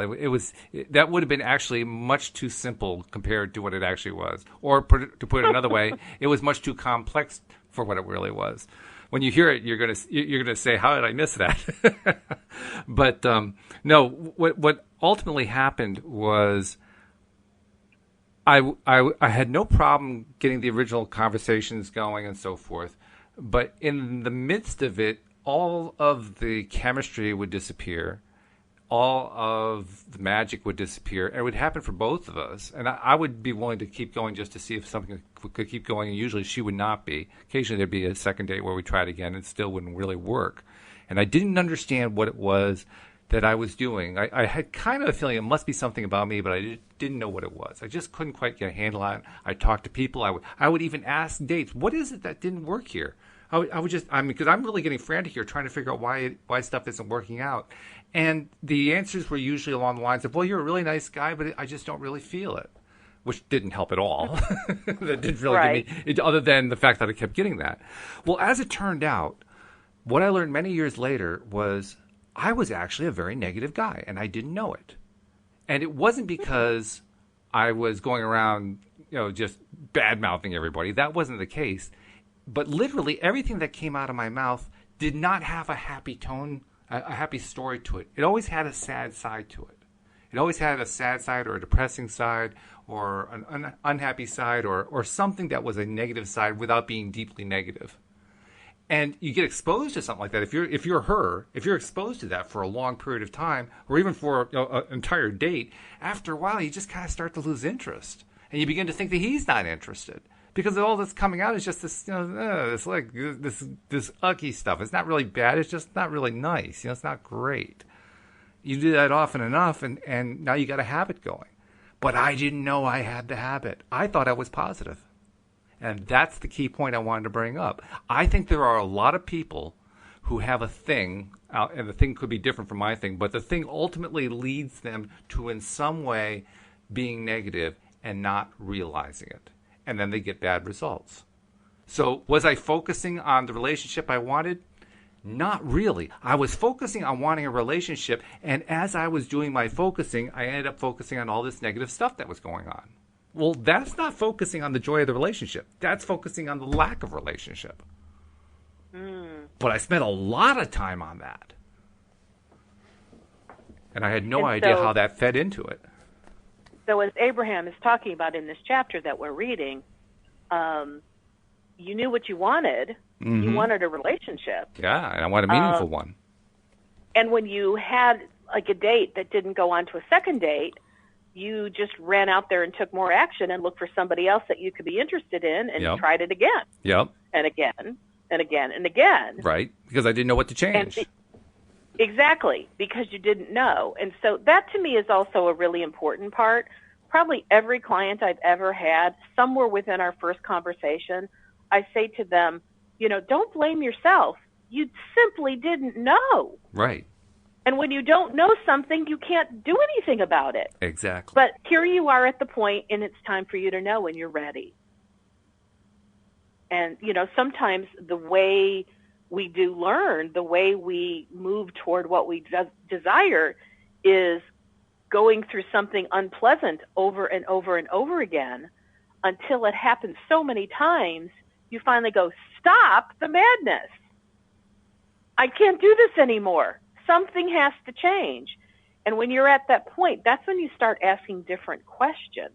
That would have been actually much too simple compared to what it actually was. Or to put it another way, it was much too complex for what it really was. When you hear it, you're gonna say, "How did I miss that?" But no, what ultimately happened was I had no problem getting the original conversations going and so forth. But in the midst of it, all of the chemistry would disappear. All of the magic would disappear. And it would happen for both of us. And I would be willing to keep going just to see if something could keep going. And usually she would not be. Occasionally there'd be a second date where we tried again and it still wouldn't really work. And I didn't understand what it was that I was doing. I had kind of a feeling it must be something about me, but I didn't know what it was. I just couldn't quite get a handle on it. I talked to people. I would even ask dates, what is it that didn't work here? Because I'm really getting frantic here trying to figure out why stuff isn't working out. And the answers were usually along the lines of, well, you're a really nice guy, but I just don't really feel it, which didn't help at all. That didn't really give me, other than the fact that I kept getting that. Well, as it turned out, what I learned many years later was I was actually a very negative guy, and I didn't know it. And it wasn't because I was going around, just bad-mouthing everybody. That wasn't the case. But literally everything that came out of my mouth did not have a happy tone, a happy story to it. It always had a sad side to it. It always had a sad side or a depressing side or an unhappy side or something that was a negative side without being deeply negative. And you get exposed to something like that. If you're exposed to that for a long period of time or even for an entire date, after a while you just kind of start to lose interest. And you begin to think that he's not interested. Because all that's coming out is just this, it's like this ucky stuff. It's not really bad. It's just not really nice. It's not great. You do that often enough, and now you got a habit going. But I didn't know I had the habit. I thought I was positive. And that's the key point I wanted to bring up. I think there are a lot of people who have a thing, and the thing could be different from my thing, but the thing ultimately leads them to in some way being negative and not realizing it. And then they get bad results. So was I focusing on the relationship I wanted? Not really. I was focusing on wanting a relationship, and as I was doing my focusing, I ended up focusing on all this negative stuff that was going on. Well, that's not focusing on the joy of the relationship. That's focusing on the lack of relationship. But I spent a lot of time on that. And I had no idea how that fed into it. So as Abraham is talking about in this chapter that we're reading, you knew what you wanted. Mm-hmm. You wanted a relationship. Yeah, and I want a meaningful one. And when you had like a date that didn't go on to a second date, you just ran out there and took more action and looked for somebody else that you could be interested in and tried it again. Yep. And again, and again, and again. Right, because I didn't know what to change. Exactly, because you didn't know. And so that to me is also a really important part. Probably every client I've ever had, somewhere within our first conversation, I say to them, don't blame yourself. You simply didn't know. Right. And when you don't know something, you can't do anything about it. Exactly. But here you are at the point, and it's time for you to know when you're ready. And, sometimes the way we do learn, the way we move toward what we desire is going through something unpleasant over and over and over again until it happens so many times, you finally go, stop the madness. I can't do this anymore. Something has to change. And when you're at that point, that's when you start asking different questions.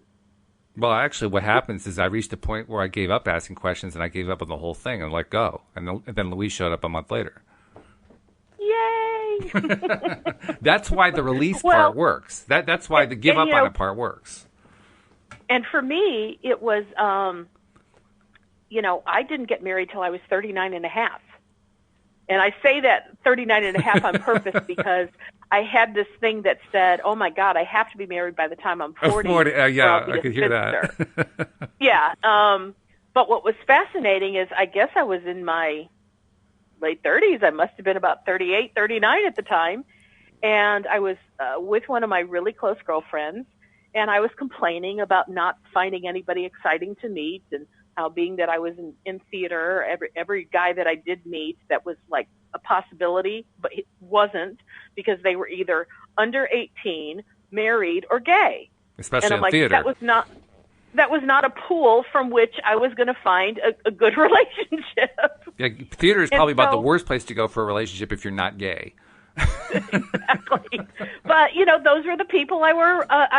Well, actually, what happens is I reached a point where I gave up asking questions and I gave up on the whole thing and let go. And then Louise showed up a month later. Yay! That's why the release part works. That's why the give up on it part works. And for me, it was, I didn't get married till I was 39 and a half. And I say that 39 and a half on purpose because I had this thing that said, oh, my God, I have to be married by the time I'm 40. 40 yeah, I could hear that. Yeah. But what was fascinating is I guess I was in my late 30s. I must have been about 38, 39 at the time. And I was with one of my really close girlfriends, and I was complaining about not finding anybody exciting to meet, and how being that I was in theater, every guy that I did meet that was like a possibility, but it wasn't, because they were either under 18, married, or gay. Especially and I'm in like, theater. That was not a pool from which I was going to find a good relationship. Yeah, theater is probably about the worst place to go for a relationship if you're not gay. Exactly. But, those were the people I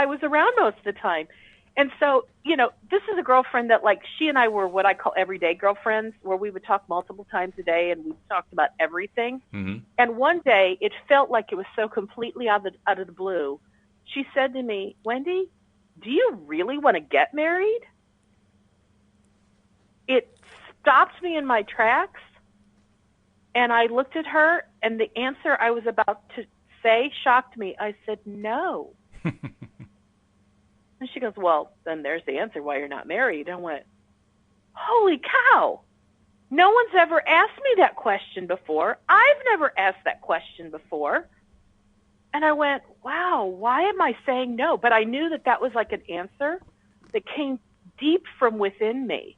was around most of the time. And so, this is a girlfriend that, like, she and I were what I call everyday girlfriends, where we would talk multiple times a day and we talked about everything. Mm-hmm. And one day, it felt like it was so completely out of the blue. She said to me, Wendy, do you really want to get married? It stopped me in my tracks, and I looked at her, and the answer I was about to say shocked me. I said, no. And she goes, well, then there's the answer why you're not married. I went, holy cow. No one's ever asked me that question before. I've never asked that question before. And I went, wow, why am I saying no? But I knew that was like an answer that came deep from within me.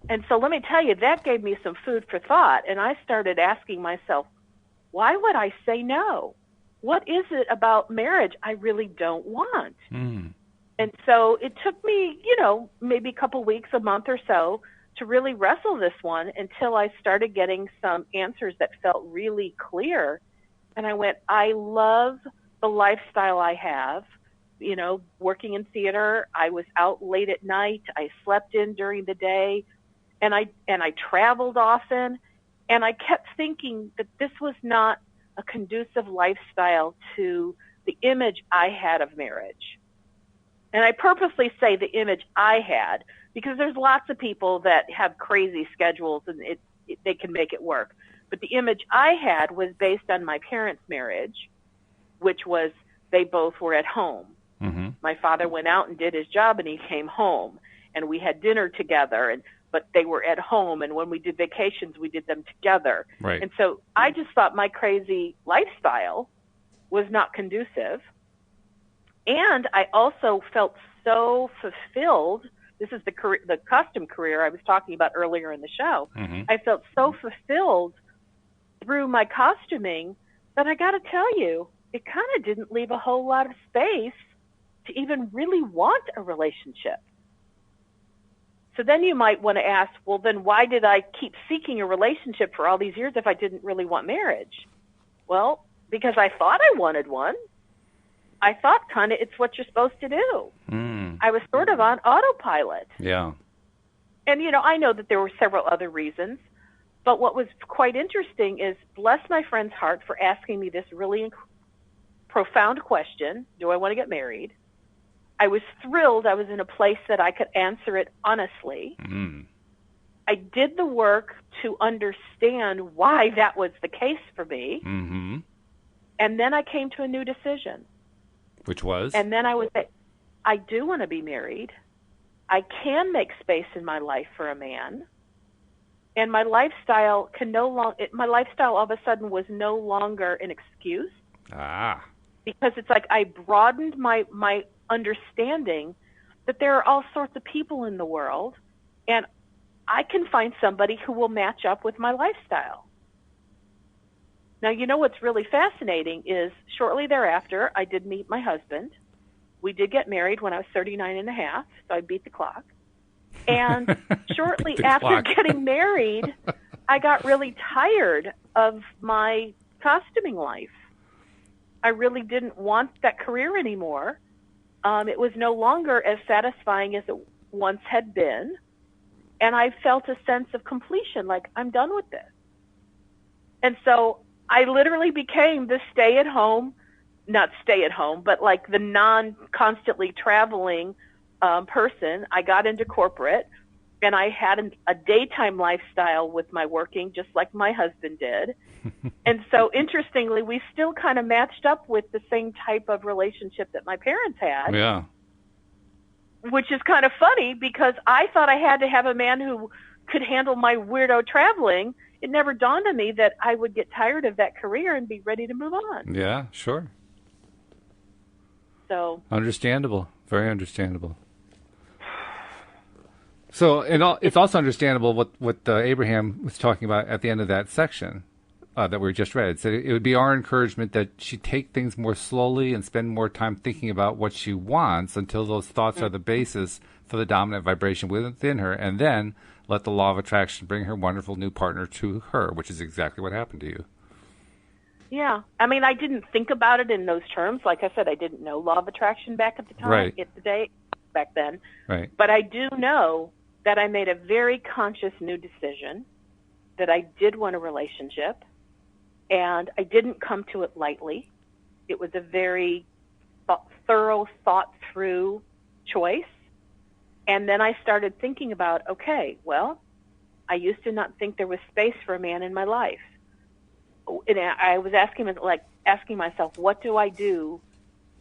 And so let me tell you, that gave me some food for thought. And I started asking myself, why would I say no? What is it about marriage I really don't want? Mm. And so it took me, maybe a couple weeks, a month or so to really wrestle this one until I started getting some answers that felt really clear. And I went, I love the lifestyle I have, working in theater. I was out late at night. I slept in during the day, and I traveled often. And I kept thinking that this was not a conducive lifestyle to the image I had of marriage. And I purposely say the image I had because there's lots of people that have crazy schedules and they can make it work. But the image I had was based on my parents' marriage, which was they both were at home. Mm-hmm. My father went out and did his job, and he came home, and we had dinner together, but they were at home, and when we did vacations, we did them together. Right. And so I just thought my crazy lifestyle was not conducive. And I also felt so fulfilled. This is the costume career I was talking about earlier in the show. Mm-hmm. I felt so fulfilled through my costuming that I got to tell you, it kind of didn't leave a whole lot of space to even really want a relationship. So then you might want to ask, well, then why did I keep seeking a relationship for all these years if I didn't really want marriage? Well, because I thought I wanted one. I thought kind of it's what you're supposed to do. Mm. I was sort of on autopilot. Yeah. And, I know that there were several other reasons. But what was quite interesting is, bless my friend's heart for asking me this really profound question, do I want to get married? I was thrilled I was in a place that I could answer it honestly. Mm. I did the work to understand why that was the case for me. Mm-hmm. And then I came to a new decision. Which was? And then I would say, I do want to be married. I can make space in my life for a man. And my lifestyle my lifestyle all of a sudden was no longer an excuse. Ah. Because it's like I broadened my understanding that there are all sorts of people in the world, and I can find somebody who will match up with my lifestyle. Now, what's really fascinating is shortly thereafter, I did meet my husband. We did get married when I was 39 and a half, so I beat the clock. And shortly after getting married, I got really tired of my costuming life. I really didn't want that career anymore. It was no longer as satisfying as it once had been. And I felt a sense of completion, like I'm done with this. And so I literally became the not stay at home, but like the non-constantly traveling person. I got into corporate, and I had a daytime lifestyle with my working, just like my husband did. And so, interestingly, we still kind of matched up with the same type of relationship that my parents had. Yeah. Which is kind of funny because I thought I had to have a man who could handle my weirdo traveling. It never dawned on me that I would get tired of that career and be ready to move on. Yeah, sure. So understandable, very understandable. So, it's also understandable what Abraham was talking about at the end of that section that we just read. So it would be our encouragement that she take things more slowly and spend more time thinking about what she wants until those thoughts are the basis for the dominant vibration within her, and then let the law of attraction bring her wonderful new partner to her, which is exactly what happened to you. Yeah. I mean, I didn't think about it in those terms. Like I said, I didn't know law of attraction back at the time, right. At the day back then. Right. But I do know that I made a very conscious new decision that I did want a relationship, and I didn't come to it lightly. It was a very thorough, thought-through choice. And then I started thinking about, okay, well, I used to not think there was space for a man in my life. And I was asking myself, what do I do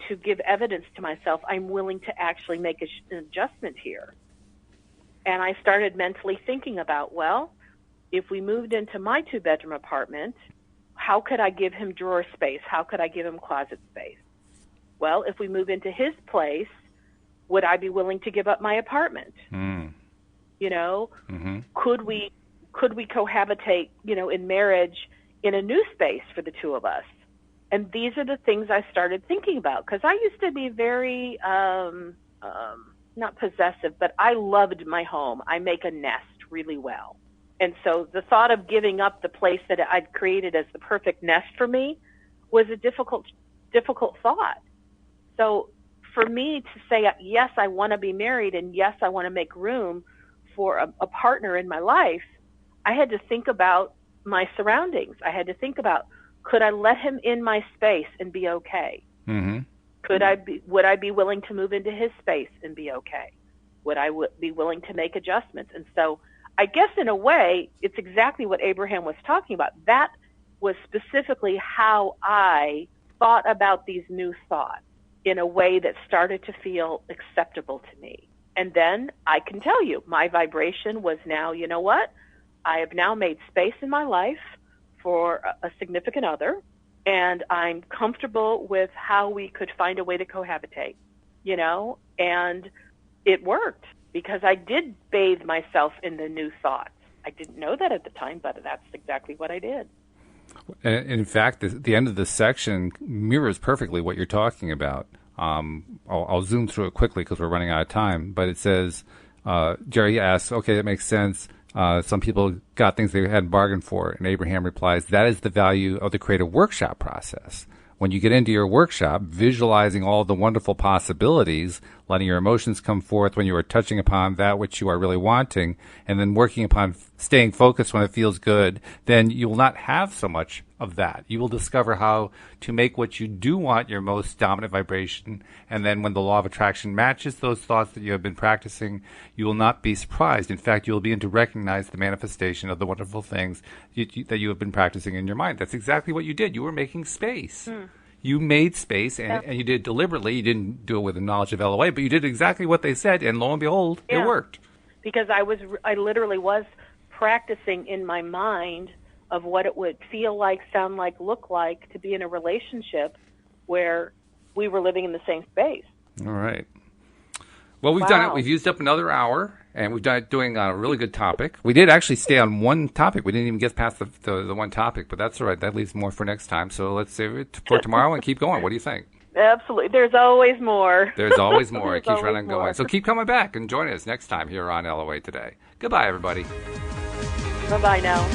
to give evidence to myself I'm willing to actually make an adjustment here? And I started mentally thinking about, well, if we moved into my 2-bedroom apartment, how could I give him drawer space? How could I give him closet space? Well, if we move into his place, would I be willing to give up my apartment? You know, could we cohabitate, in marriage in a new space for the two of us? And these are the things I started thinking about, because I used to be very, not possessive, but I loved my home. I make a nest really well. And so the thought of giving up the place that I'd created as the perfect nest for me was a difficult thought. So for me to say, yes, I want to be married, and yes, I want to make room for a partner in my life, I had to think about my surroundings. I had to think about, could I let him in my space and be okay? Mm-hmm. Would I be willing to move into his space and be okay? Would I be willing to make adjustments? And so I guess in a way, it's exactly what Abraham was talking about. That was specifically how I thought about these new thoughts in a way that started to feel acceptable to me. And then I can tell you, my vibration was now, you know what? I have now made space in my life for a significant other, and I'm comfortable with how we could find a way to cohabitate, and it worked because I did bathe myself in the new thoughts. I didn't know that at the time, but that's exactly what I did. In fact, the end of this section mirrors perfectly what you're talking about. I'll zoom through it quickly because we're running out of time, but it says, Jerry asks, okay, that makes sense. Some people got things they hadn't bargained for, and Abraham replies, that is the value of the creative workshop process. When you get into your workshop, visualizing all the wonderful possibilities, letting your emotions come forth when you are touching upon that which you are really wanting, and then working upon staying focused when it feels good, then you will not have so much of that. You will discover how to make what you do want your most dominant vibration, and then when the law of attraction matches those thoughts that you have been practicing, you will not be surprised. In fact, you will begin to recognize the manifestation of the wonderful things that you have been practicing in your mind. That's exactly what you did. You were making space. You made space, and you did it deliberately. You didn't do it with the knowledge of LOA, but you did exactly what they said, and lo and behold, it worked. Because I literally was practicing in my mind of what it would feel like, sound like, look like to be in a relationship where we were living in the same space. All right. Well, we've done it. We've used up another hour, and we've done it doing a really good topic. We did actually stay on one topic. We didn't even get past the one topic, but that's all right. That leaves more for next time. So let's save it for tomorrow and keep going. What do you think? Absolutely. There's always more. There's always more. It keeps running and going. So keep coming back and join us next time here on LOA Today. Goodbye, everybody. Bye-bye now.